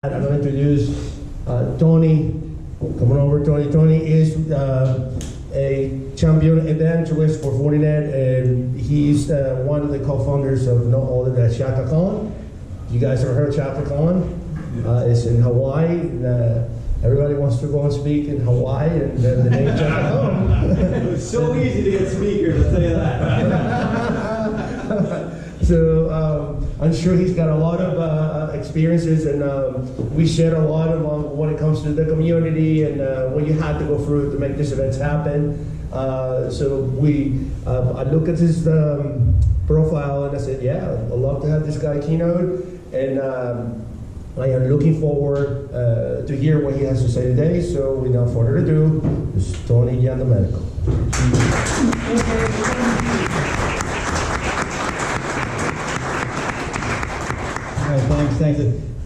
I'm going to introduce Tony. Come on over, Tony. Tony is a champion evangelist for Fortinet, and he's one of the co-founders of no other than ChakaCon. You guys ever heard of ChakaCon? It's in Hawaii. And, everybody wants to go and speak in Hawaii, and the name ChakaCon. It was so easy to get speakers, I'll tell you that. So I'm sure he's got a lot of experiences, and we share a lot of when it comes to the community and what you had to go through to make these events happen. So I looked at his profile and I said, yeah, I'd love to have this guy Keynote, and I am looking forward to hear what he has to say today. So without further ado, it's Tony Yandomenico. Thanks.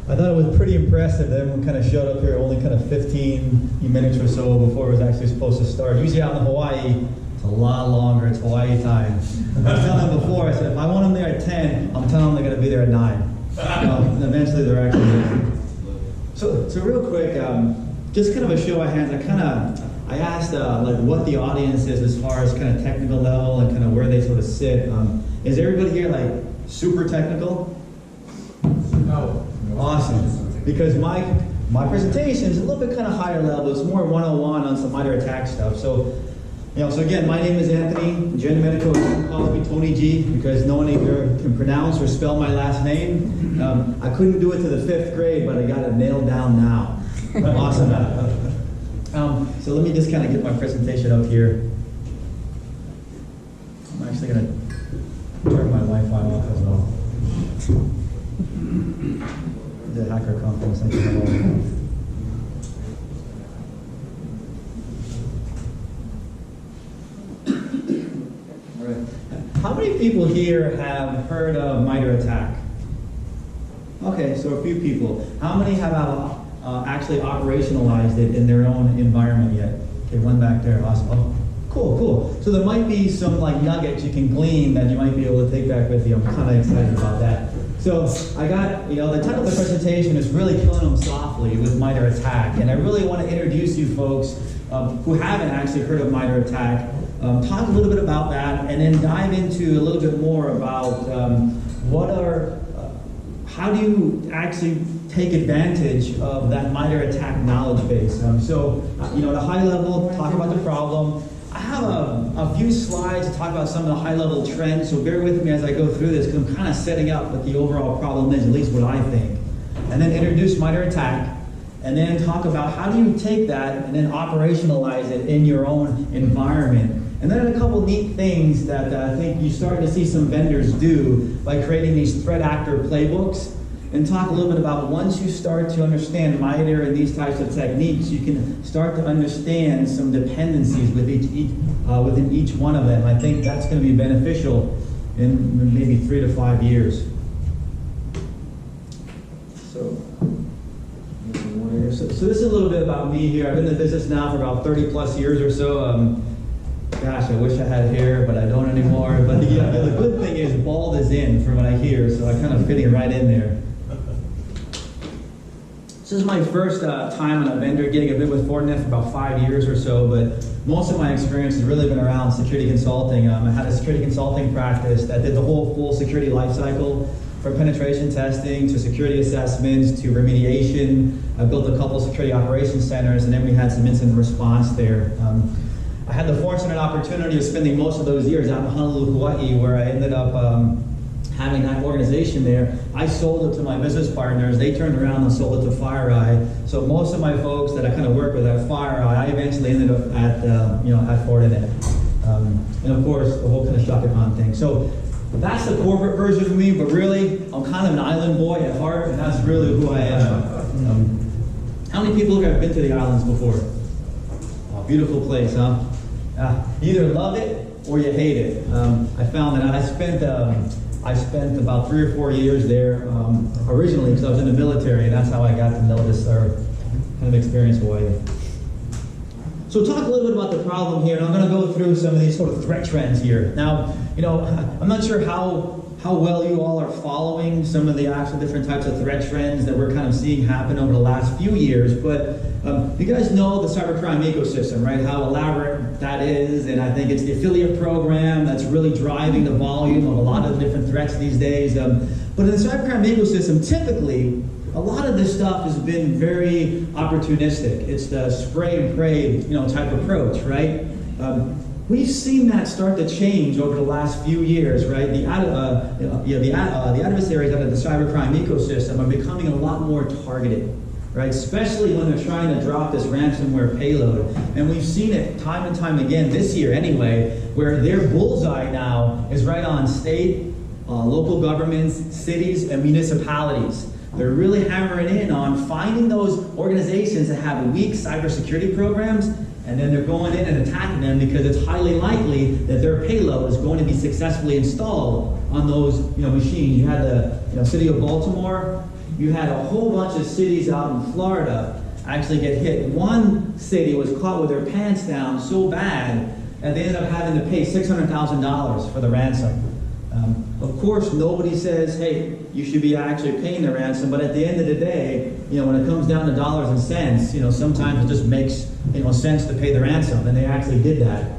I thought it was pretty impressive that everyone kind of showed up here only kind of 15 minutes or so before it was actually supposed to start. Usually out in Hawaii, it's a lot longer. It's Hawaii time. I was telling them before, I said, if I want them there at 10, I'm telling them they're going to be there at 9. Eventually they're actually there. So real quick, just kind of a show of hands. I asked like what the audience is as far as kind of technical level and kind of where they sort of sit. Is everybody here like super technical? No. Awesome. Because my presentation is a little bit kind of higher level. It's more 101 on some Mitre attack stuff. So, so again, my name is Anthony Giandomenico. Calls me Tony G because no one either can pronounce or spell my last name. I couldn't do it to the 5th grade, but I got it nailed down now. Awesome. So let me just kind of get my presentation up here. I'm actually going to turn my Wi-Fi off as well. The hacker conference. All right. How many people here have heard of Mitre attack? Okay, so a few people. How many have actually operationalized it in their own environment yet? Okay, one back there. Awesome. Oh, cool. So there might be some like nuggets you can glean that you might be able to take back with you. I'm kind of excited about that. So I got, the title of the presentation is really Killing Them Softly with Mitre attack. And I really want to introduce you folks who haven't actually heard of Mitre attack, talk a little bit about that, and then dive into a little bit more about how do you actually take advantage of that Mitre attack knowledge base. At a high level, talk about the problem. I have a few slides to talk about some of the high-level trends, so bear with me as I go through this because I'm kind of setting up what the overall problem is, at least what I think. And then introduce Mitre attack, and then talk about how do you take that and then operationalize it in your own environment. And then a couple neat things that I think you're starting to see some vendors do by creating these threat actor playbooks, and talk a little bit about once you start to understand Mitre and these types of techniques, you can start to understand some dependencies within each one of them. I think that's going to be beneficial in maybe 3 to 5 years. So this is a little bit about me here. I've been in the business now for about 30 plus years or so. Gosh, I wish I had hair, but I don't anymore. But the good thing is bald is in from what I hear, so I'm kind of fitting right in there. This is my first time on a vendor gig. I've been with Fortinet for about 5 years or so, but most of my experience has really been around security consulting. I had a security consulting practice that did the whole full security lifecycle, from penetration testing to security assessments to remediation. I built a couple of security operations centers, and then we had some incident response there. I had the fortunate opportunity of spending most of those years out in Honolulu, Hawaii, where I ended up having that organization there. I sold it to my business partners. They turned around and sold it to FireEye. So most of my folks that I kind of work with at FireEye, I eventually ended up at Fortinet. And of course, the whole kind of ShakaCon thing. So that's the corporate version of me, but really, I'm kind of an island boy at heart, and that's really who I am. How many people have been to the islands before? Oh, beautiful place, huh? Either love it or you hate it. I found that I spent about 3 or 4 years there originally because I was in the military, and that's how I got to know this kind of experience Hawaii. So talk a little bit about the problem here, and I'm going to go through some of these sort of threat trends here. Now, I'm not sure how well you all are following some of the actual different types of threat trends that we're kind of seeing happen over the last few years, but you guys know the cybercrime ecosystem, right? How elaborate that is, and I think it's the affiliate program that's really driving the volume of a lot of the different threats these days. But in the cybercrime ecosystem, typically, a lot of this stuff has been very opportunistic. It's the spray and pray, type approach, right? We've seen that start to change over the last few years, right? The adversaries out of the cybercrime ecosystem are becoming a lot more targeted, right? Especially when they're trying to drop this ransomware payload. And we've seen it time and time again this year anyway, where their bullseye now is right on state, local governments, cities, and municipalities. They're really hammering in on finding those organizations that have weak cybersecurity programs, and then they're going in and attacking them because it's highly likely that their payload is going to be successfully installed on those machines. You had the city of Baltimore. You had a whole bunch of cities out in Florida actually get hit. One city was caught with their pants down so bad that they ended up having to pay $600,000 for the ransom. Of course, nobody says, hey, you should be actually paying the ransom, but at the end of the day, when it comes down to dollars and cents, sometimes it just makes sense to pay the ransom, and they actually did that.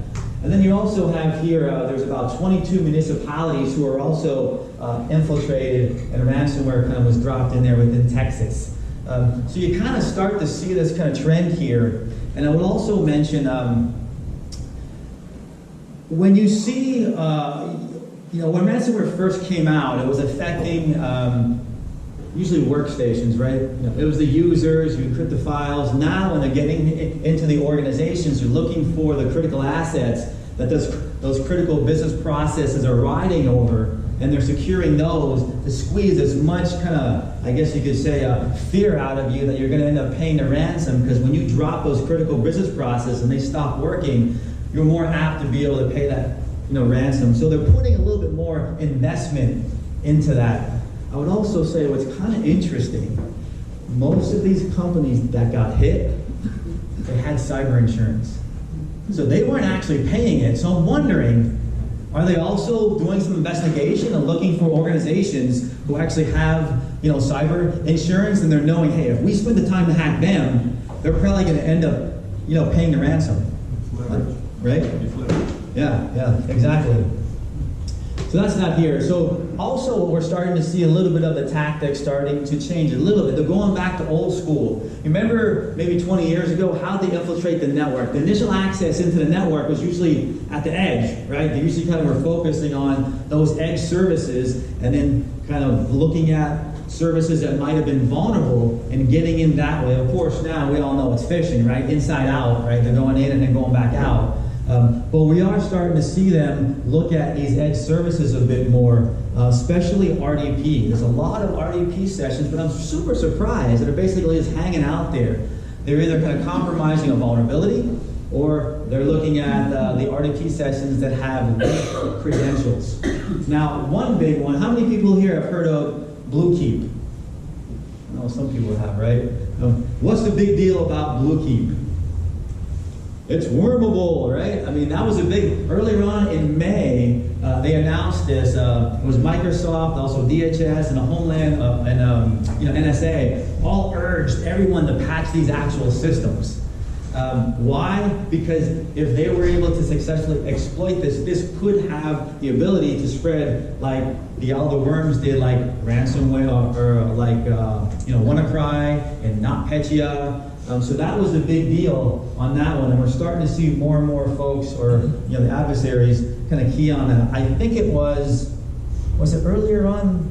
And then you also have here, there's about 22 municipalities who are also infiltrated, and ransomware kind of was dropped in there within Texas. So you kind of start to see this kind of trend here. And I would also mention, when you see, when ransomware first came out, it was affecting usually workstations, right? It was the users who encrypt the files. Now, when they're getting into the organizations, you're looking for the critical assets that those critical business processes are riding over, and they're securing those to squeeze as much kind of, I guess you could say, fear out of you that you're going to end up paying the ransom, because when you drop those critical business processes and they stop working, you're more apt to be able to pay that ransom. So they're putting a little bit more investment into that. I would also say what's kind of interesting, most of these companies that got hit, they had cyber insurance. So they weren't actually paying it. So I'm wondering, are they also doing some investigation and looking for organizations who actually have, cyber insurance, and they're knowing, hey, if we spend the time to hack them, they're probably going to end up, paying the ransom. Right? Yeah, exactly. So that's not here. So also we're starting to see a little bit of the tactics starting to change a little bit. They're going back to old school. You remember maybe 20 years ago, how they infiltrate the network? The initial access into the network was usually at the edge, right? They usually kind of were focusing on those edge services and then kind of looking at services that might have been vulnerable and getting in that way. Of course, now we all know it's phishing, right? Inside out, right? They're going in and then going back out. But we are starting to see them look at these edge services a bit more, especially RDP. There's a lot of RDP sessions, but I'm super surprised that are basically just hanging out there. They're either kind of compromising a vulnerability, or they're looking at the RDP sessions that have credentials. Now, one big one, how many people here have heard of Bluekeep? I know some people have, right? What's the big deal about Bluekeep? It's wormable, right? I mean, that was a big, earlier on in May, they announced this. It was Microsoft, also DHS, and the Homeland, NSA, all urged everyone to patch these actual systems. Why? Because if they were able to successfully exploit this could have the ability to spread like all the worms did, like ransomware or like WannaCry and NotPetya. So that was a big deal on that one, and we're starting to see more and more folks, or the adversaries, kind of key on that. I think it was it earlier on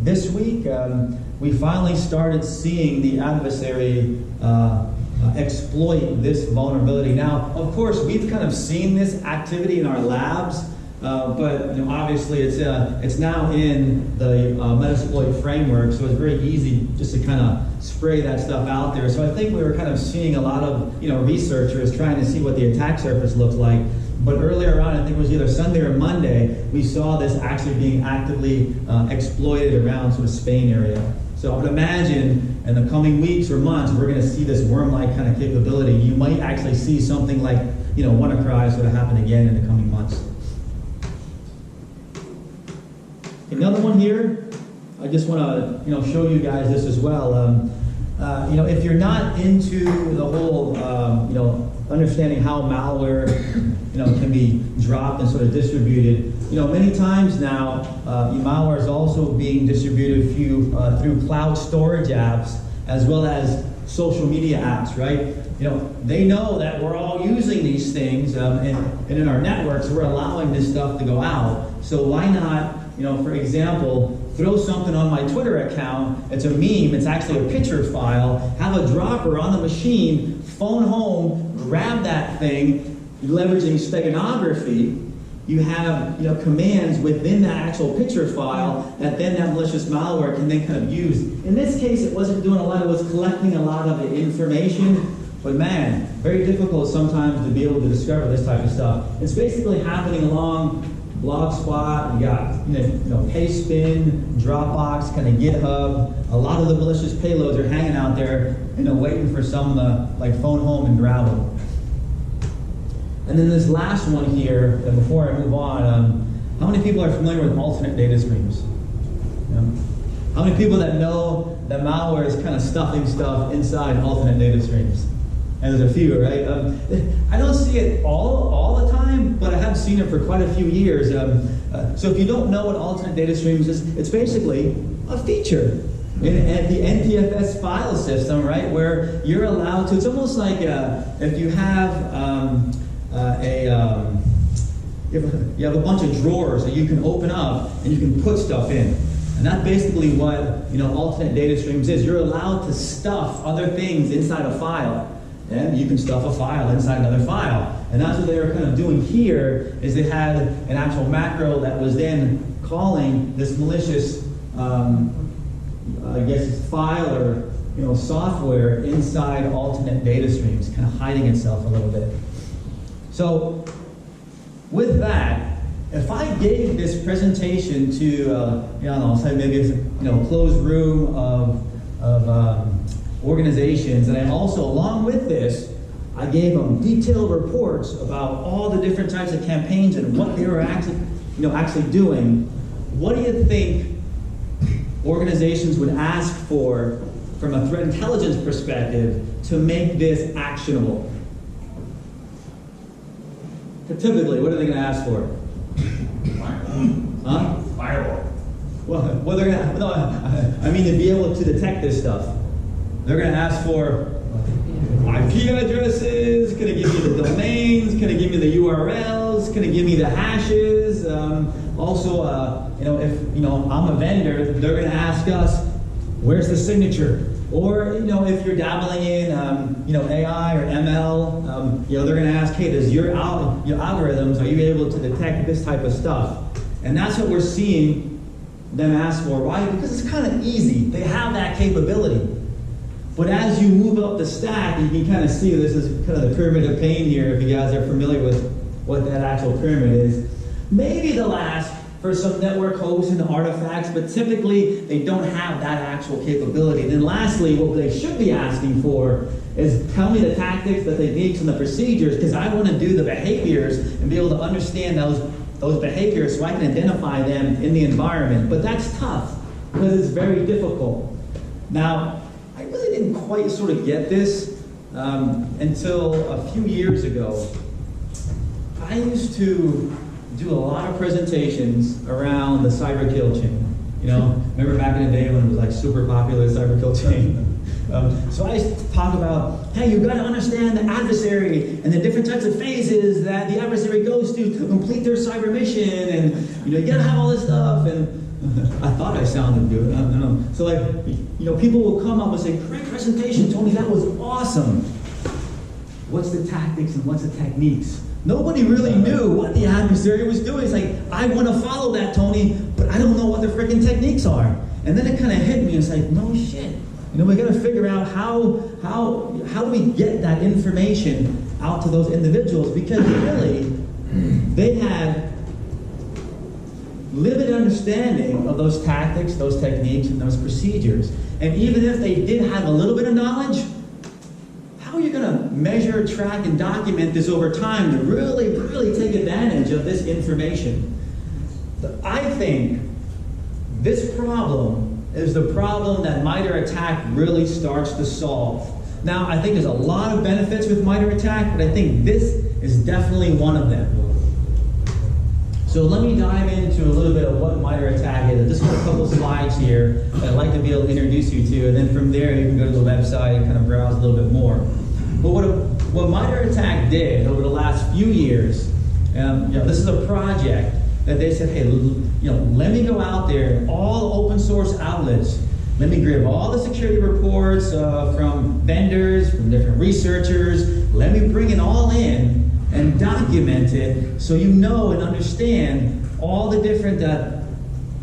this week? We finally started seeing the adversary exploit this vulnerability. Now, of course, we've kind of seen this activity in our labs, but obviously it's now in the Metasploit framework, so it's very easy just to kind of spray that stuff out there. So I think we were kind of seeing a lot of researchers trying to see what the attack surface looks like. But earlier on, I think it was either Sunday or Monday, we saw this actually being actively exploited around sort of Spain area. So I would imagine in the coming weeks or months, we're going to see this worm-like kind of capability. You might actually see something like, WannaCry sort of happen again in the coming months. Another one here, I just want to show you guys this as well. If you're not into the whole understanding how malware can be dropped and sort of distributed, many times now malware is also being distributed through cloud storage apps as well as social media apps, right? They know that we're all using these things, and in our networks we're allowing this stuff to go out. So why not, for example, throw something on my Twitter account, it's a meme, it's actually a picture file, have a dropper on the machine, phone home, grab that thing, leveraging steganography. You have commands within that actual picture file that then that malicious malware can then kind of use. In this case, it wasn't doing a lot, it was collecting a lot of the information, but man, very difficult sometimes to be able to discover this type of stuff. It's basically happening along Blogspot, we got Payspin, Dropbox, kind of GitHub. A lot of the malicious payloads are hanging out there, waiting for someone to phone home and grab them. And then this last one here, before I move on, how many people are familiar with alternate data streams? How many people that know that malware is kind of stuffing stuff inside alternate data streams? And there's a few, right? I don't see it all the time, but I have seen it for quite a few years. So if you don't know what alternate data streams is, it's basically a feature in the NTFS file system, right? Where you're allowed to, it's almost like if you have you have a bunch of drawers that you can open up and you can put stuff in. And that's basically what alternate data streams is. You're allowed to stuff other things inside a file. And you can stuff a file inside another file. And that's what they were kind of doing here, is they had an actual macro that was then calling this malicious, file or software inside alternate data streams, kind of hiding itself a little bit. So with that, if I gave this presentation to, say maybe it's a closed room of organizations, and I also, along with this, I gave them detailed reports about all the different types of campaigns and what they were actually doing. What do you think organizations would ask for from a threat intelligence perspective to make this actionable? Typically, what are they going to ask for? Huh? Firewall. Well, they're going to. No, I mean to be able to detect this stuff. They're going to ask for IP addresses. Can it give me the domains? Can it give me the URLs? Can it give me the hashes? Also, if I'm a vendor, they're going to ask us, where's the signature? Or if you're dabbling in AI or ML, they're going to ask, hey, does your algorithms, are you able to detect this type of stuff? And that's what we're seeing them ask for. Why? Because it's kind of easy. They have that capability. But as you move up the stack, you can kind of see this is kind of the pyramid of pain here, if you guys are familiar with what that actual pyramid is. Maybe they'll ask for some network hosts and artifacts, but typically they don't have that actual capability. And then lastly, what they should be asking for is tell me the tactics, the techniques, and the procedures, because I want to do the behaviors and be able to understand those behaviors so I can identify them in the environment. But that's tough, because it's very difficult. Now, I really didn't quite sort of get this until a few years ago. I used to do a lot of presentations around the cyber kill chain. Remember back in the day when it was like super popular, cyber kill chain? So I used to talk about, hey, you've got to understand the adversary and the different types of phases that the adversary goes to complete their cyber mission, and you got to have all this stuff. And I thought I sounded good. I don't know. So people will come up and say, great presentation, Tony, that was awesome. What's the tactics and what's the techniques? Nobody really knew what the adversary was doing. It's like, I want to follow that, Tony, but I don't know what the freaking techniques are. And then it kind of hit me. It's like, no shit. We got to figure out how do we get that information out to those individuals, because really, they had limited understanding of those tactics, those techniques, and those procedures. And even if they did have a little bit of knowledge, how are you going to measure, track, and document this over time to really, really take advantage of this information? I think this problem is the problem that Mitre ATT&CK really starts to solve. Now, I think there's a lot of benefits with Mitre ATT&CK, but I think this is definitely one of them. So let me dive into a little bit of what Mitre ATT&CK is. I've just got a couple slides here that I'd like to be able to introduce you to, and then from there you can go to the website and kind of browse a little bit more. But what Mitre ATT&CK did over the last few years, this is a project that they said, hey, let me go out there, all open source outlets, let me grab all the security reports from vendors, from different researchers, let me bring it all in and document it so you know and understand all the different,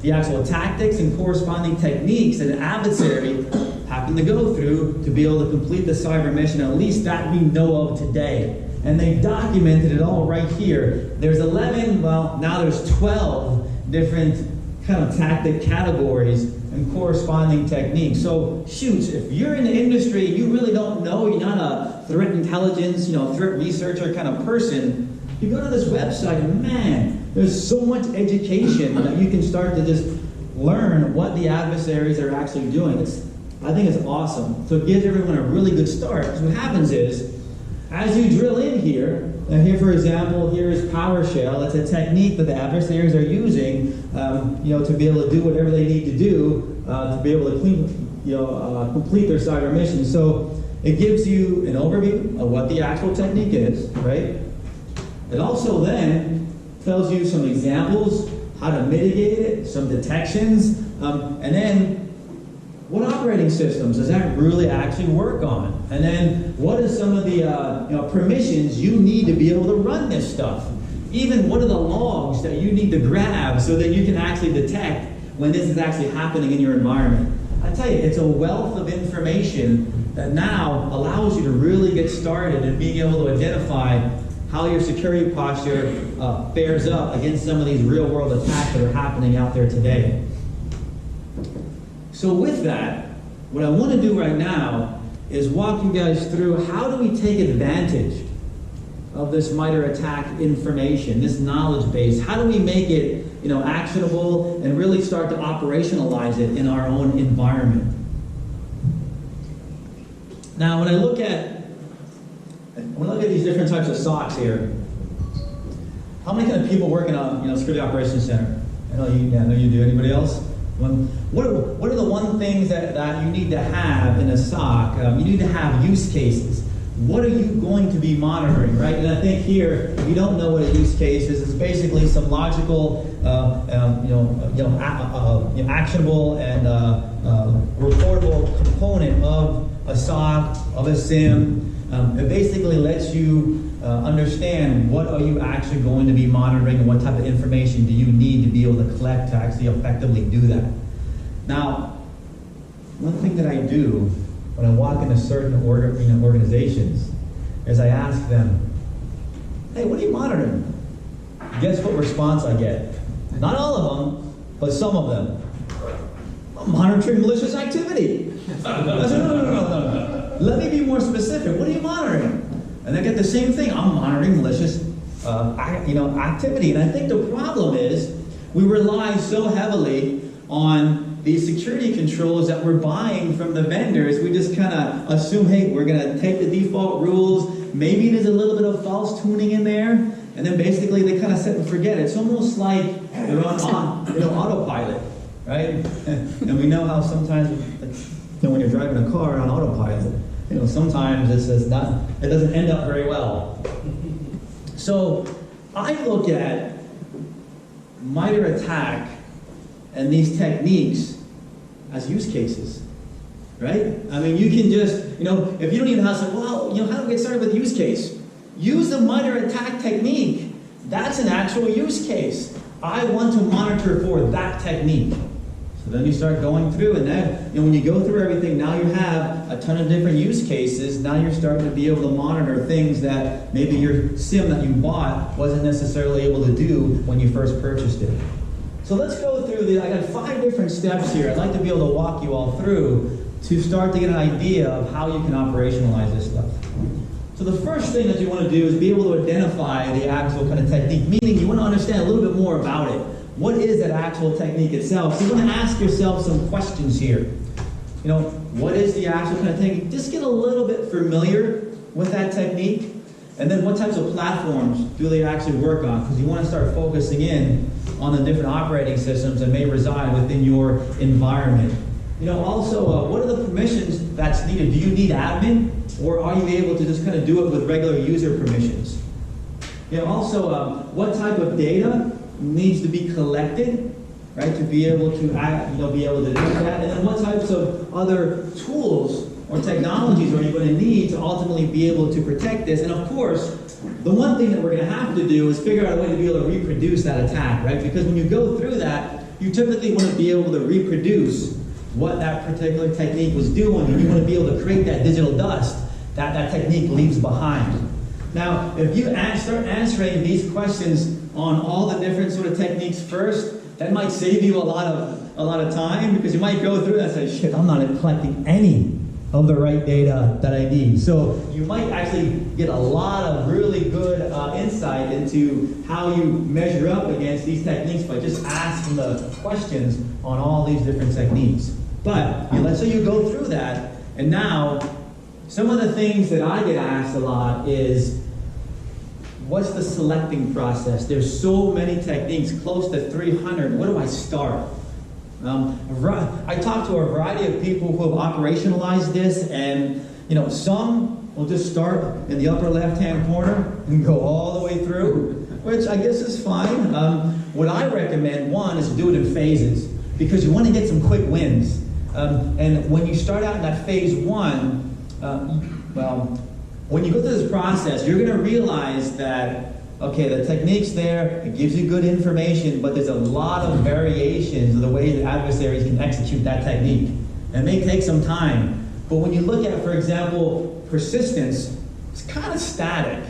the actual tactics and corresponding techniques that an adversary happened to go through to be able to complete the cyber mission, at least that we know of today. And they documented it all right here. There's 11, well, now there's 12 different kind of tactic categories and corresponding techniques. So, shoot, if you're in the industry and you really don't know, you're not a threat intelligence, threat researcher kind of person, you go to this website and man, there's so much education that you can start to just learn what the adversaries are actually doing. I think it's awesome. So it gives everyone a really good start. Because what happens is, as you drill in here, and here for example, here is PowerShell. It's a technique that the adversaries are using, to be able to do whatever they need to do to be able to complete their cyber mission. So it gives you an overview of what the actual technique is, right? It also then tells you some examples, how to mitigate it, some detections, and then what operating systems does that really actually work on? And then what are some of the permissions you need to be able to run this stuff? Even what are the logs that you need to grab so that you can actually detect when this is actually happening in your environment? I tell you, it's a wealth of information that now allows you to really get started in being able to identify how your security posture fares up against some of these real-world attacks that are happening out there today. So with that, what I want to do right now is walk you guys through how do we take advantage of this Mitre ATT&CK information, this knowledge base. How do we make it actionable and really start to operationalize it in our own environment? Now, when I look at these different types of SOCs here, how many kind of people work in a security operations center? I know you do. Anybody else? What are the one things that you need to have in a SOC? You need to have use cases. What are you going to be monitoring, right? And I think here, if you don't know what a use case is, it's basically some logical, actionable and reportable component of a SOC, of a SIM. It basically lets you understand what are you actually going to be monitoring and what type of information do you need to be able to collect to actually effectively do that. Now, one thing that I do when I walk into certain organizations is I ask them, hey, what are you monitoring? Guess what response I get? Not all of them, but some of them. I'm monitoring malicious activity. I said, no. Let me be more specific. What are you monitoring? And I get the same thing. I'm monitoring malicious activity. And I think the problem is we rely so heavily on these security controls that we're buying from the vendors. We just kind of assume, hey, we're going to take the default rules. Maybe there's a little bit of false tuning in there. And then basically they kind of set and forget. It's almost like they're on autopilot, right? And we know how sometimes when you're driving a car on autopilot, sometimes it doesn't end up very well. So I look at Mitre ATT&CK and these techniques as use cases, right? I mean, you can just, if you don't even have some, how do we get started with a use case? Use the Mitre ATT&CK technique. That's an actual use case. I want to monitor for that technique. So then you start going through, and then when you go through everything, now you have a ton of different use cases. Now you're starting to be able to monitor things that maybe your SIM that you bought wasn't necessarily able to do when you first purchased it. So let's go through I got 5 different steps here. I'd like to be able to walk you all through to start to get an idea of how you can operationalize this stuff. So the first thing that you want to do is be able to identify the actual kind of technique, meaning you want to understand a little bit more about it. What is that actual technique itself? So you want to ask yourself some questions here. You know, what is the actual kind of technique? Just get a little bit familiar with that technique. And then what types of platforms do they actually work on? Because you want to start focusing in on the different operating systems that may reside within your environment. You know, also, what are the permissions that's needed? Do you need admin? Or are you able to just kind of do it with regular user permissions? You know, also, what type of data needs to be collected, right, to be able to be able to do that? And then what types of other tools or technologies are you going to need to ultimately be able to protect this? And of course, the one thing that we're going to have to do is figure out a way to be able to reproduce that attack, right? Because when you go through that, you typically want to be able to reproduce what that particular technique was doing, and you want to be able to create that digital dust that that technique leaves behind. Now, if you start answering these questions on all the different sort of techniques first, that might save you a lot of time, because you might go through that and say, shit, I'm not collecting any of the right data that I need. So you might actually get a lot of really good insight into how you measure up against these techniques by just asking the questions on all these different techniques. But let's say you go through that, and now some of the things that I get asked a lot is, what's the selecting process? There's so many techniques, close to 300. Where do I start? I talked to a variety of people who have operationalized this, and some will just start in the upper left-hand corner and go all the way through, which I guess is fine. What I recommend, one, is to do it in phases, because you want to get some quick wins. And when you start out in that phase 1, when you go through this process, you're going to realize that, okay, the technique's there, it gives you good information, but there's a lot of variations of the way that adversaries can execute that technique. And it may take some time. But when you look at, for example, persistence, it's kind of static.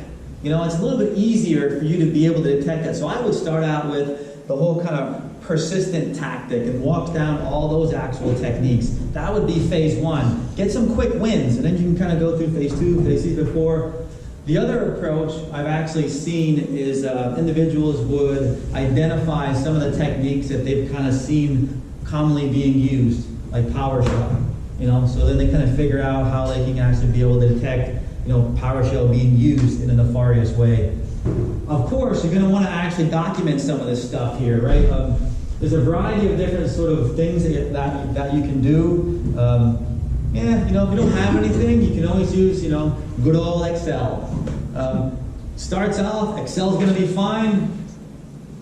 It's a little bit easier for you to be able to detect that. So I would start out with the whole kind of persistent tactic and walk down all those actual techniques. That would be phase 1. Get some quick wins, and then you can kind of go through phase 2, phase 3, before. The other approach I've actually seen is individuals would identify some of the techniques that they've kind of seen commonly being used, like PowerShell. So then they kind of figure out how they can actually be able to detect, PowerShell being used in a nefarious way. Of course, you're going to want to actually document some of this stuff here, right? There's a variety of different sort of things that you can do. If you don't have anything, you can always use, good old Excel. Starts off, Excel's going to be fine.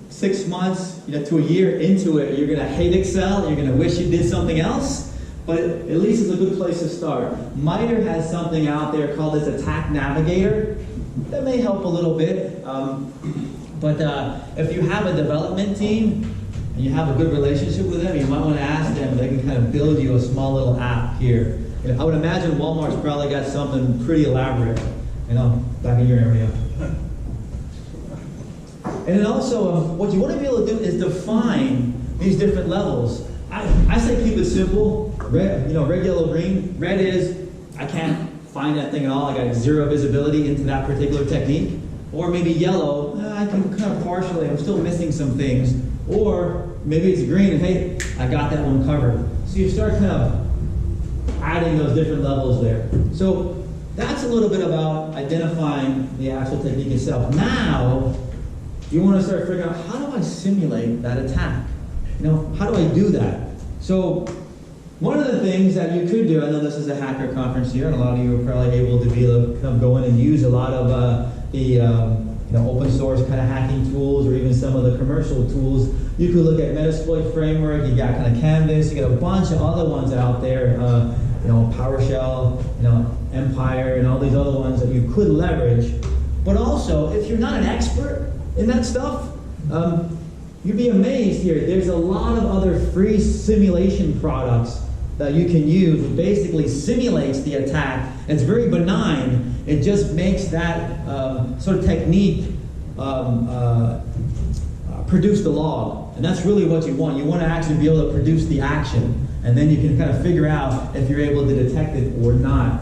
6 months, to a year into it, you're going to hate Excel. You're going to wish you did something else. But at least it's a good place to start. Mitre has something out there called its Attack Navigator. That may help a little bit. But if you have a development team and you have a good relationship with them, you might want to ask them if they can kind of build you a small little app here. I would imagine Walmart's probably got something pretty elaborate, back in your area. And then also, what you want to be able to do is define these different levels. I say keep it simple. Red, red, yellow, green. Red is, I can't find that thing at all. I got zero visibility into that particular technique. Or maybe yellow, I can kind of partially, I'm still missing some things. Or maybe it's green, and hey, I got that one covered. So you start kind of adding those different levels there. So that's a little bit about identifying the actual technique itself. Now, you want to start figuring out, how do I simulate that attack? How do I do that? So one of the things that you could do, I know this is a hacker conference here, and a lot of you are probably able to kind of go in and use a lot of the open source kind of hacking tools, or even some of the commercial tools. You could look at Metasploit framework. You got kind of Canvas. You got a bunch of other ones out there. PowerShell, Empire, and all these other ones that you could leverage. But also, if you're not an expert in that stuff, you'd be amazed here. There's a lot of other free simulation products that you can use. It basically simulates the attack. It's very benign. It just makes that sort of technique produce the log. And that's really what you want. You want to actually be able to produce the action. And then you can kind of figure out if you're able to detect it or not.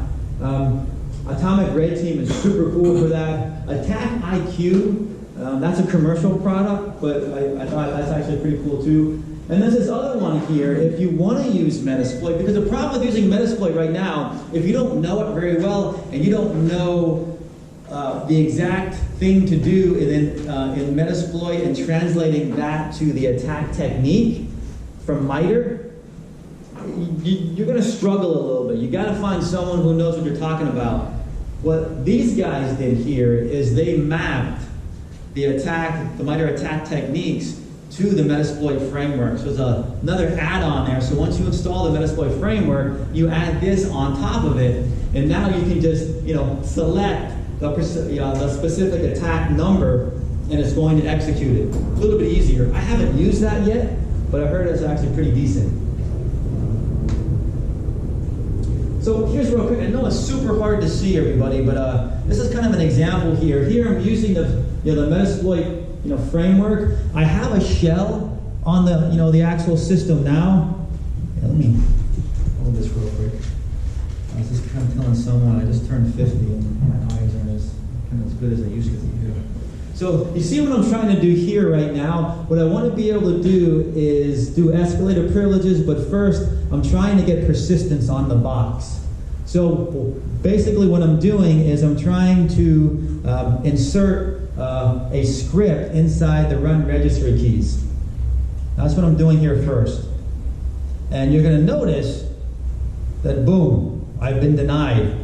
Atomic Red Team is super cool for that. Attack IQ, that's a commercial product, but I thought that's actually pretty cool too. And there's this other one here, if you want to use Metasploit, because the problem with using Metasploit right now, if you don't know it very well, and you don't know the exact thing to do in Metasploit and translating that to the attack technique from Mitre, you're going to struggle a little bit. You got to find someone who knows what you're talking about. What these guys did here is they mapped the Mitre attack techniques to the Metasploit framework. So there's another add-on there. So once you install the Metasploit framework, you add this on top of it, and now you can just select the specific attack number, and it's going to execute it. A little bit easier. I haven't used that yet, but I heard it's actually pretty decent. So here's real quick. I know it's super hard to see, everybody, but this is kind of an example here. Here I'm using the Metasploit framework. I have a shell on the actual system now. Yeah, let me hold this real quick. I was just kind of telling someone I just turned 50 and my eyes aren't as good as they used to be. So you see what I'm trying to do here right now? What I want to be able to do is do escalator privileges, but first I'm trying to get persistence on the box. So basically what I'm doing is I'm trying to insert a script inside the run registry keys. That's what I'm doing here first. And you're going to notice that boom, I've been denied.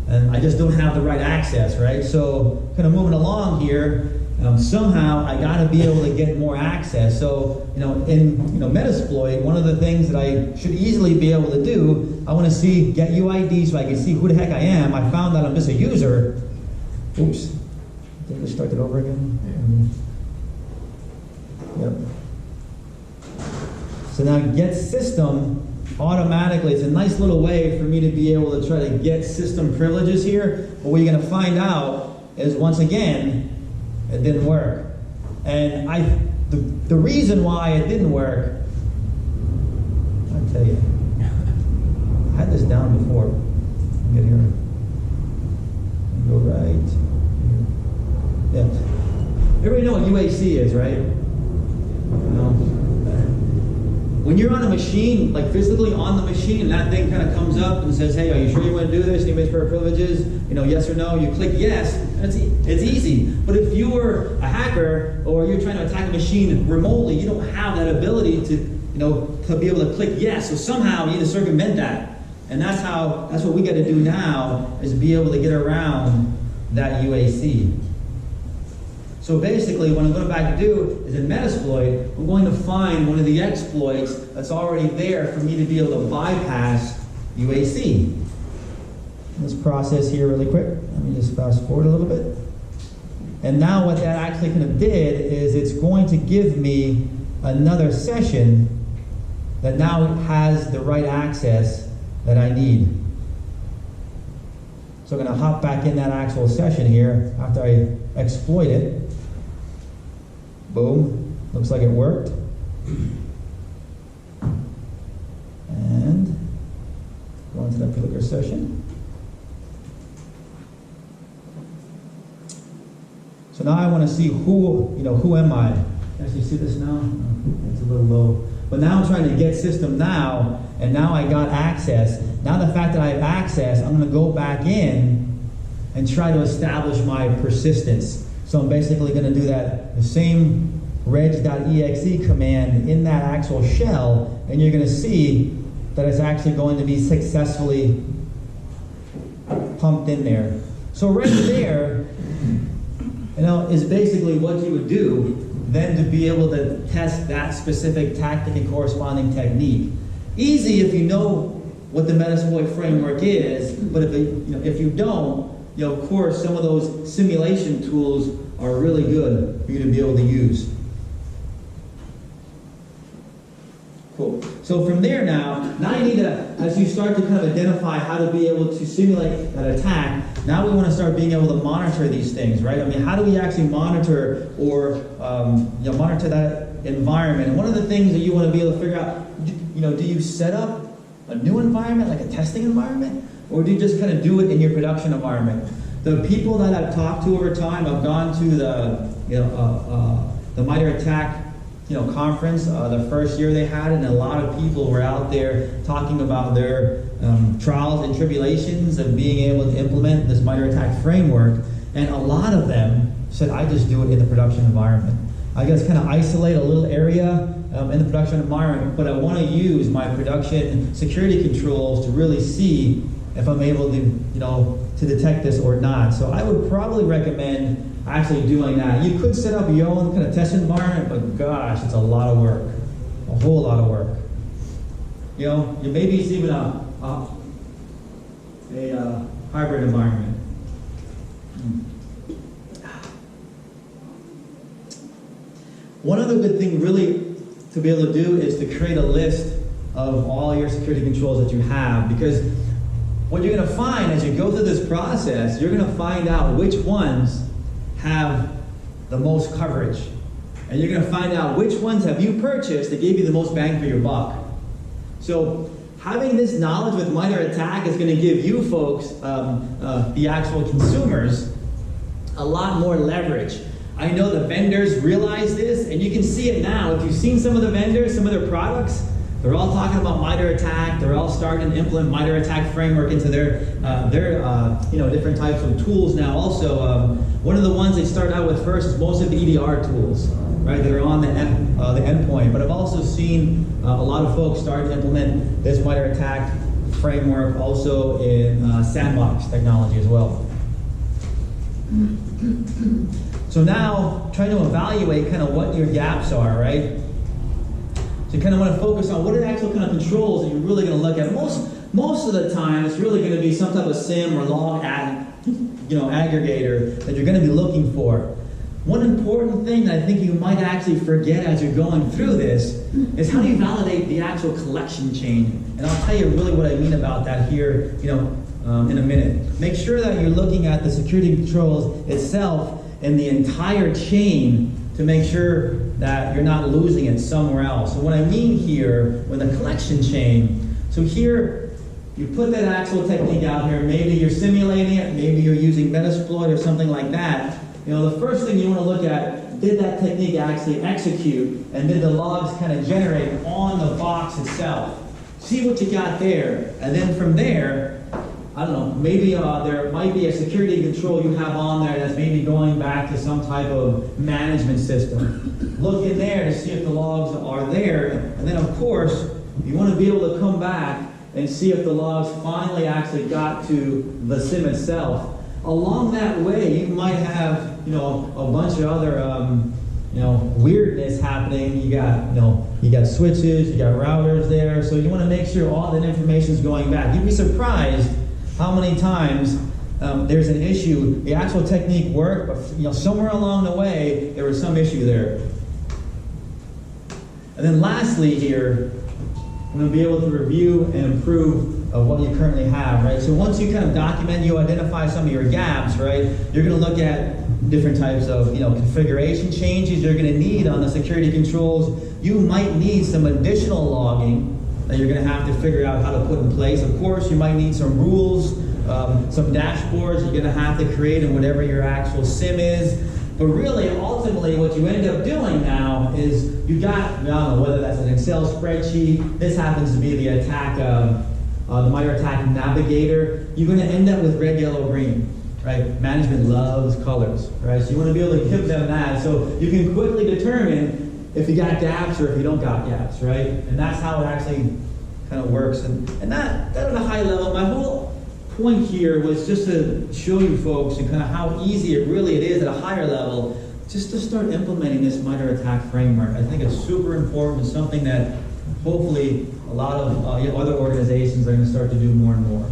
And I just don't have the right access, right? So kind of moving along here, somehow I got to be able to get more access. So in Metasploit, one of the things that I should easily be able to do, I want to see get UID so I can see who the heck I am. I found out I'm just a user. Oops. Did I just start it over again? Yep. So now get system automatically. It's a nice little way for me to be able to try to get system privileges here. But what you're going to find out is once again, it didn't work. And the reason why it didn't work, I'll tell you. I had this down before. Get here. Go right. Yeah. Everybody know what UAC is, right? When you're on a machine, like physically on the machine, and that thing kind of comes up and says, hey, are you sure you want to do this? Any spare privileges? Yes or no? You click yes, and it's easy. But if you were a hacker or you're trying to attack a machine remotely, you don't have that ability to be able to click yes. So somehow you need to circumvent that. And that's what we got to do now, is be able to get around that UAC. So basically, what I'm going back to do is in Metasploit, I'm going to find one of the exploits that's already there for me to be able to bypass UAC. Let's process here really quick. Let me just fast forward a little bit. And now what that actually kind of did is it's going to give me another session that now has the right access that I need. So I'm going to hop back in that actual session here after I exploit it. Boom. Looks like it worked. And go into that particular session. So now I want to see who am I? Can I actually see this now? It's a little low. But now I'm trying to get system now, and now I got access. Now the fact that I have access, I'm going to go back in and try to establish my persistence. So I'm basically going to do the same reg.exe command in that actual shell, and you're going to see that it's actually going to be successfully pumped in there. So right there, is basically what you would do then to be able to test that specific tactic and corresponding technique. Easy if you know what the Metasploit framework is, but if you don't, of course, some of those simulation tools are really good for you to be able to use. Cool. So from there now you need to, as you start to kind of identify how to be able to simulate that attack, Now we want to start being able to monitor these things, right? I mean, how do we actually monitor or monitor that environment? And one of the things that you want to be able to figure out, do you set up a new environment, like a testing environment, or do you just kind of do it in your production environment? The people that I've talked to over time, I've gone to the Mitre ATT&CK conference, the first year they had, and a lot of people were out there talking about their trials and tribulations of being able to implement this Mitre ATT&CK framework, and a lot of them said, I just do it in the production environment. I just kind of isolate a little area in the production environment, but I want to use my production security controls to really see if I'm able to detect this or not. So I would probably recommend actually doing that. You could set up your own kind of test environment, but gosh, it's a lot of work, a whole lot of work. Maybe it's even a hybrid environment. One other good thing really to be able to do is to create a list of all your security controls that you have, because what you're going to find as you go through this process, you're going to find out which ones have the most coverage. And you're going to find out which ones have you purchased that gave you the most bang for your buck. So having this knowledge with Mitre ATT&CK is going to give you folks, the actual consumers, a lot more leverage. I know the vendors realize this, and you can see it now. If you've seen some of the vendors, some of their products, they're all talking about Mitre ATT&CK. They're all starting to implement Mitre ATT&CK framework into their different types of tools now. Also, one of the ones they started out with first is most of the EDR tools, right? That are on the endpoint. But I've also seen a lot of folks start to implement this Mitre ATT&CK framework also in sandbox technology as well. So now, trying to evaluate kind of what your gaps are, right? So you kind of want to focus on what are the actual kind of controls that you're really going to look at. Most of the time, it's really going to be some type of SIM or log aggregator that you're going to be looking for. One important thing that I think you might actually forget as you're going through this is how do you validate the actual collection chain? And I'll tell you really what I mean about that here, in a minute. Make sure that you're looking at the security controls itself and the entire chain to make sure that you're not losing it somewhere else. So what I mean here with the collection chain, so here you put that actual technique out here, maybe you're simulating it, maybe you're using Metasploit or something like that. The first thing you want to look at, did that technique actually execute, and did the logs kind of generate on the box itself? See what you got there, and then from there, I don't know, maybe there might be a security control you have on there that's maybe going back to some type of management system. Look in there to see if the logs are there. And then, of course, you want to be able to come back and see if the logs finally actually got to the SIM itself. Along that way, you might have, a bunch of other, weirdness happening. You got switches, you got routers there. So you want to make sure all that information is going back. You'd be surprised how many times there's an issue, the actual technique worked, but somewhere along the way there was some issue there. And then lastly here, I'm going to be able to review and improve of what you currently have, right? So once you kind of document, you identify some of your gaps, right? You're going to look at different types of configuration changes you're going to need on the security controls. You might need some additional logging that you're going to have to figure out how to put in place. Of course, you might need some rules, some dashboards you're going to have to create in whatever your actual SIM is. But really, ultimately, what you end up doing now is you got, I don't know whether that's an Excel spreadsheet. This happens to be the the Mitre ATT&CK Navigator. You're going to end up with red, yellow, green. Right? Management loves colors. Right? So you want to be able to give them that so you can quickly determine if you got gaps or if you don't got gaps, right? And that's how it actually kind of works. And that at a high level, my whole point here was just to show you folks and kind of how easy it is at a higher level just to start implementing this Mitre ATT&CK framework. I think it's super important. It's something that hopefully a lot of other organizations are going to start to do more and more.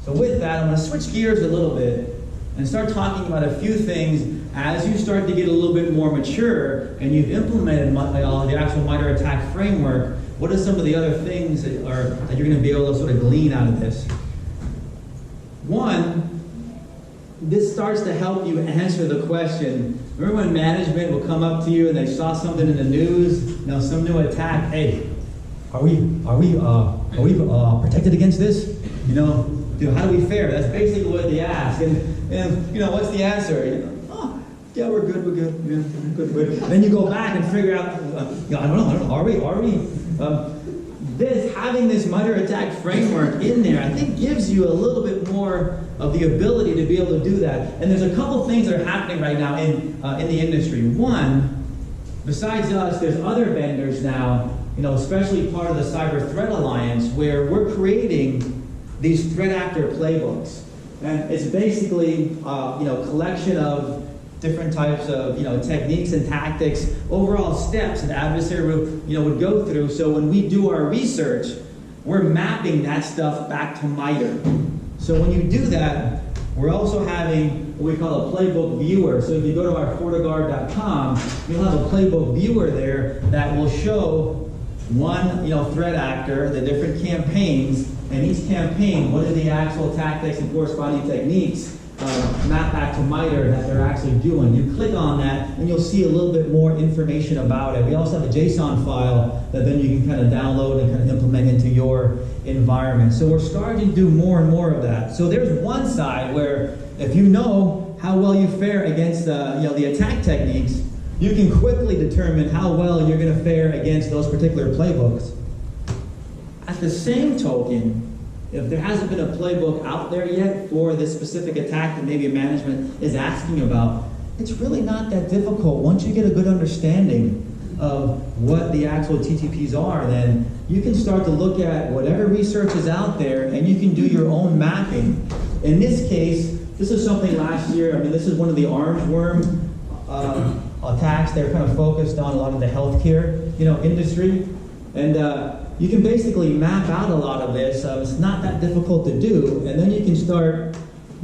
So with that, I'm going to switch gears a little bit and start talking about a few things as you start to get a little bit more mature and you've implemented the actual Mitre ATT&CK framework. What are some of the other things that you're going to be able to sort of glean out of this? One, this starts to help you answer the question. Remember when management will come up to you and they saw something in the news, some new attack? Hey, are we protected against this? How do we fare? That's basically what they ask. And what's the answer? Yeah, we're good. Good. Then you go back and figure out. I don't know. Are we? Having this Mitre attack framework in there, I think, gives you a little bit more of the ability to be able to do that. And there's a couple things that are happening right now in the industry. One, besides us, there's other vendors now, especially part of the Cyber Threat Alliance, where we're creating these threat actor playbooks. And it's basically collection of different types of techniques and tactics, overall steps an adversary would go through. So when we do our research, we're mapping that stuff back to Mitre. So when you do that, we're also having what we call a Playbook Viewer. So if you go to our FortiGuard.com, you'll have a Playbook Viewer there that will show one threat actor, the different campaigns, and each campaign, what are the actual tactics and corresponding techniques map back to Mitre that they're actually doing. You click on that and you'll see a little bit more information about it. We also have a JSON file that then you can kind of download and kind of implement into your environment. So we're starting to do more and more of that. So there's one side where if you know how well you fare against the attack techniques, you can quickly determine how well you're going to fare against those particular playbooks. At the same token, if there hasn't been a playbook out there yet for this specific attack that maybe management is asking about, it's really not that difficult. Once you get a good understanding of what the actual TTPs are, then you can start to look at whatever research is out there and you can do your own mapping. In this case, this is something last year, this is one of the orange worm attacks. They're kind of focused on a lot of the healthcare industry. And you can basically map out a lot of this. It's not that difficult to do, and then you can start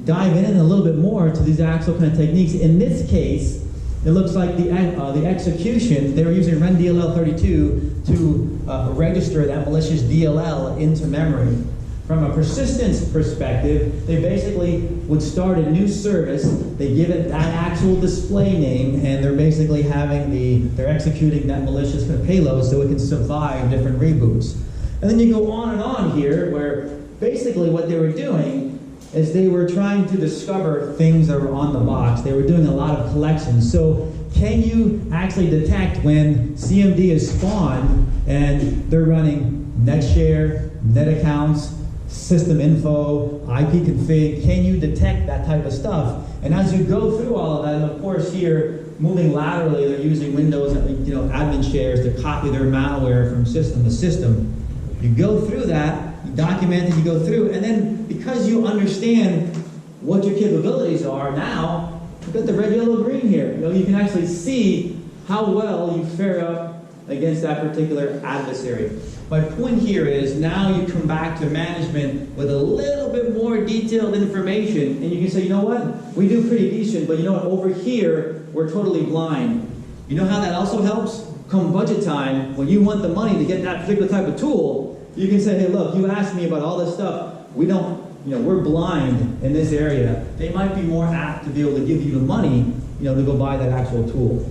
diving in a little bit more to these actual kind of techniques. In this case, it looks like the execution, they were using RenDLL32 to register that malicious DLL into memory. From a persistence perspective, they basically would start a new service, they give it that actual display name, and they're basically they're executing that malicious kind of payload so it can survive different reboots. And then you go on and on here, where basically what they were doing is they were trying to discover things that were on the box. They were doing a lot of collections. So can you actually detect when CMD is spawned and they're running netshare, net accounts, system info, IP config? Can you detect that type of stuff? And as you go through all of that, and of course here, moving laterally, they're using Windows, admin shares to copy their malware from system to system. You go through that, you document it, you go through, and then because you understand what your capabilities are, now you've got the red, yellow, green here. You can actually see how well you fare up against that particular adversary. My point here is now you come back to management with a little bit more detailed information, and you can say, you know what, we do pretty decent, but you know what, over here, we're totally blind. You know how that also helps? Come budget time, when you want the money to get that particular type of tool, you can say, hey, look, you asked me about all this stuff. We don't, we're blind in this area. They might be more apt to be able to give you the money, to go buy that actual tool.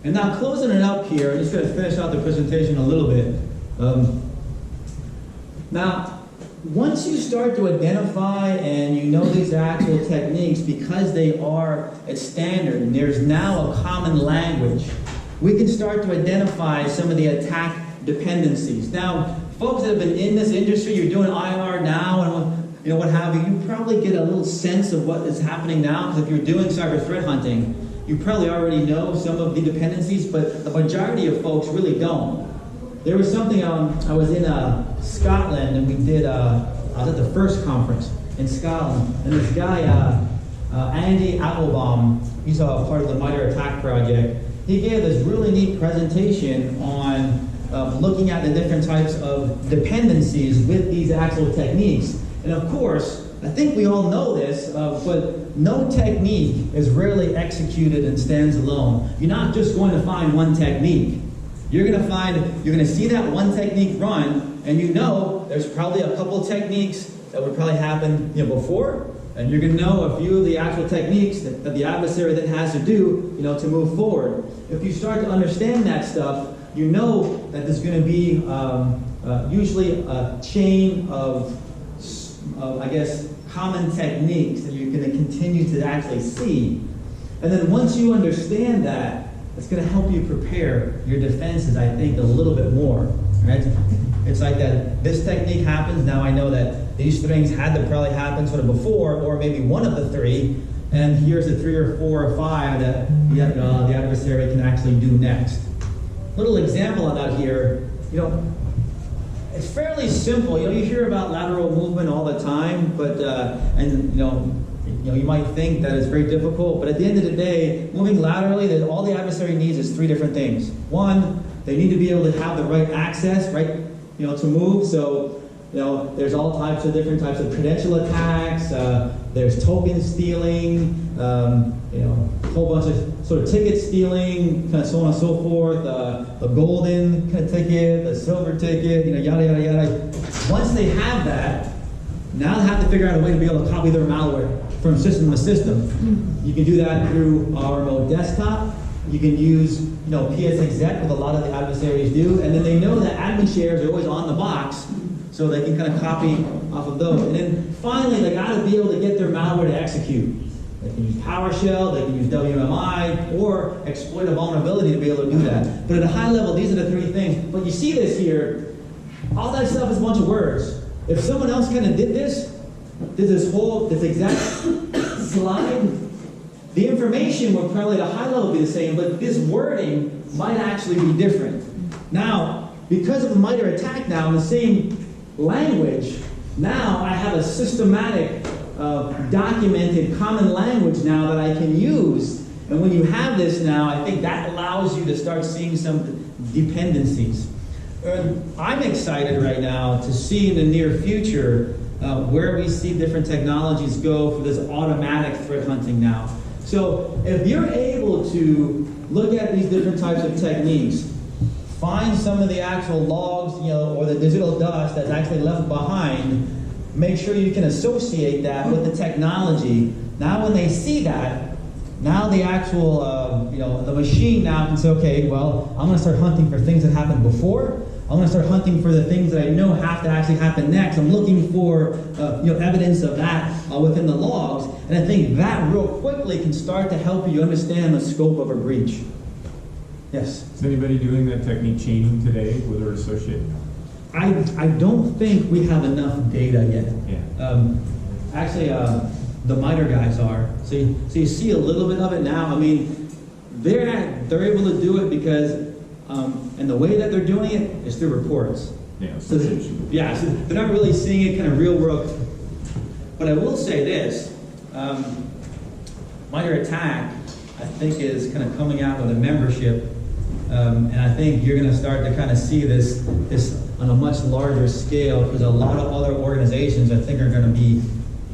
And now closing it up here, I'm just going to finish out the presentation a little bit. Now, once you start to identify and you know these actual techniques, because they are a standard and there's now a common language, we can start to identify some of the attack dependencies. Now, folks that have been in this industry, you're doing IR now and what have you, you probably get a little sense of what is happening now, because if you're doing cyber threat hunting, you probably already know some of the dependencies, but the majority of folks really don't. There was something, I was in Scotland, and I was at the first conference in Scotland, and this guy, Andy Applebaum, he's a part of the Mitre Attack Project. He gave this really neat presentation on looking at the different types of dependencies with these actual techniques. And of course, I think we all know this, but no technique is rarely executed and stands alone. You're not just going to find one technique. You're going to see that one technique run, and there's probably a couple of techniques that would probably happen before, and you're going to know a few of the actual techniques that the adversary then has to do, to move forward. If you start to understand that stuff, you know that there's going to be usually a chain of, I guess, common techniques that you're going to continue to actually see. And then once you understand that, it's going to help you prepare your defenses, I think, a little bit more. Right? It's like that this technique happens, now I know that these things had to probably happen sort of before, or maybe one of the three, and here's the 3 or 4 or 5 that the adversary can actually do next. Little example on that here, it's fairly simple. You hear about lateral movement all the time, but you might think that it's very difficult, but at the end of the day, moving laterally, that all the adversary needs is 3 different things. One, they need to be able to have the right access, right, to move. So, there's all types of different types of credential attacks. There's token stealing, a whole bunch of sort of ticket stealing, kind of so on and so forth. The golden kind of ticket, the silver ticket, yada yada yada. Once they have that, now they have to figure out a way to be able to copy their malware from system to system. You can do that through our remote desktop. You can use, PS-exec, what a lot of the adversaries do, and then they know that admin shares are always on the box, so they can kind of copy off of those. And then finally, they got to be able to get their malware to execute. They can use PowerShell, they can use WMI, or exploit a vulnerability to be able to do that. But at a high level, these are the 3 things. But you see this here, all that stuff is a bunch of words. If someone else kind of did this exact slide, the information would probably at a high level be the same, but this wording might actually be different. Now, because of the Mitre attack now in the same language, now I have a systematic, documented common language now that I can use. And when you have this now, I think that allows you to start seeing some dependencies. I'm excited right now to see in the near future where we see different technologies go for this automatic threat hunting now. So if you're able to look at these different types of techniques, find some of the actual logs, or the digital dust that's actually left behind, make sure you can associate that with the technology. Now when they see that, now the actual, the machine now can say, okay, well, I'm going to start hunting for things that happened before. I'm going to start hunting for the things that I know have to actually happen next. I'm looking for evidence of that within the logs. And I think that real quickly can start to help you understand the scope of a breach. Yes? Is anybody doing that technique chaining today with their associate? I don't think we have enough data yet. Yeah. Actually, the Mitre guys are. So you see a little bit of it now. I mean, they're able to do it because, and the way that they're doing it is through reports. Yeah. So they're not really seeing it kind of real world. But I will say this, Mitre Attack, I think, is kind of coming out with a membership, and I think you're going to start to kind of see this on a much larger scale, because a lot of other organizations, I think, are going to be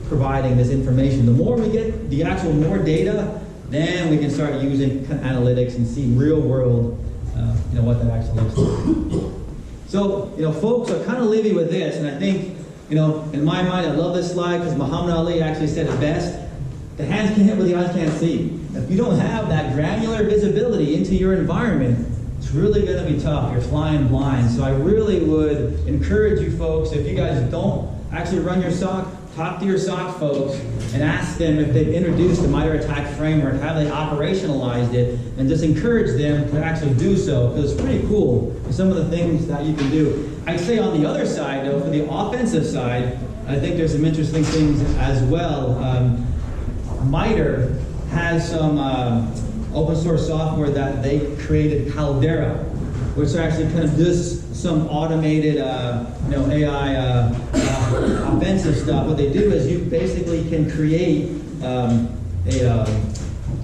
providing this information. The more we get the actual more data, then we can start using kind of analytics and see real world, what that actually looks like. So, folks, I'll kind of leave you with this, and I think, in my mind, I love this slide because Muhammad Ali actually said it best. The hands can hit what the eyes can't see. If you don't have that granular visibility into your environment, it's really going to be tough. You're flying blind. So I really would encourage you folks, if you guys don't actually run your SOC, talk to your SOC folks and ask them if they've introduced the Mitre attack framework, have they operationalized it, and just encourage them to actually do so, because it's pretty cool for some of the things that you can do. I'd say on the other side, though, for the offensive side, I think there's some interesting things as well. Mitre has some open source software that they created, Caldera, which actually kind of does some automated, AI offensive stuff. What they do is you basically can create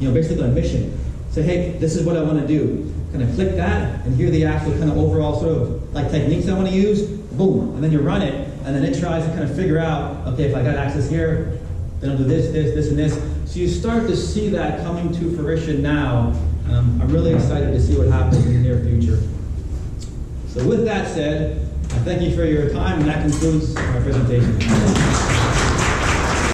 basically a mission. Say, hey, this is what I want to do. Kind of click that, and here are the actual kind of overall sort of like techniques I want to use. Boom, and then you run it, and then it tries to kind of figure out, okay, if I got access here, then I'll do this, and this. So you start to see that coming to fruition now. I'm really excited to see what happens in the near future. So with that said, I thank you for your time, and that concludes my presentation.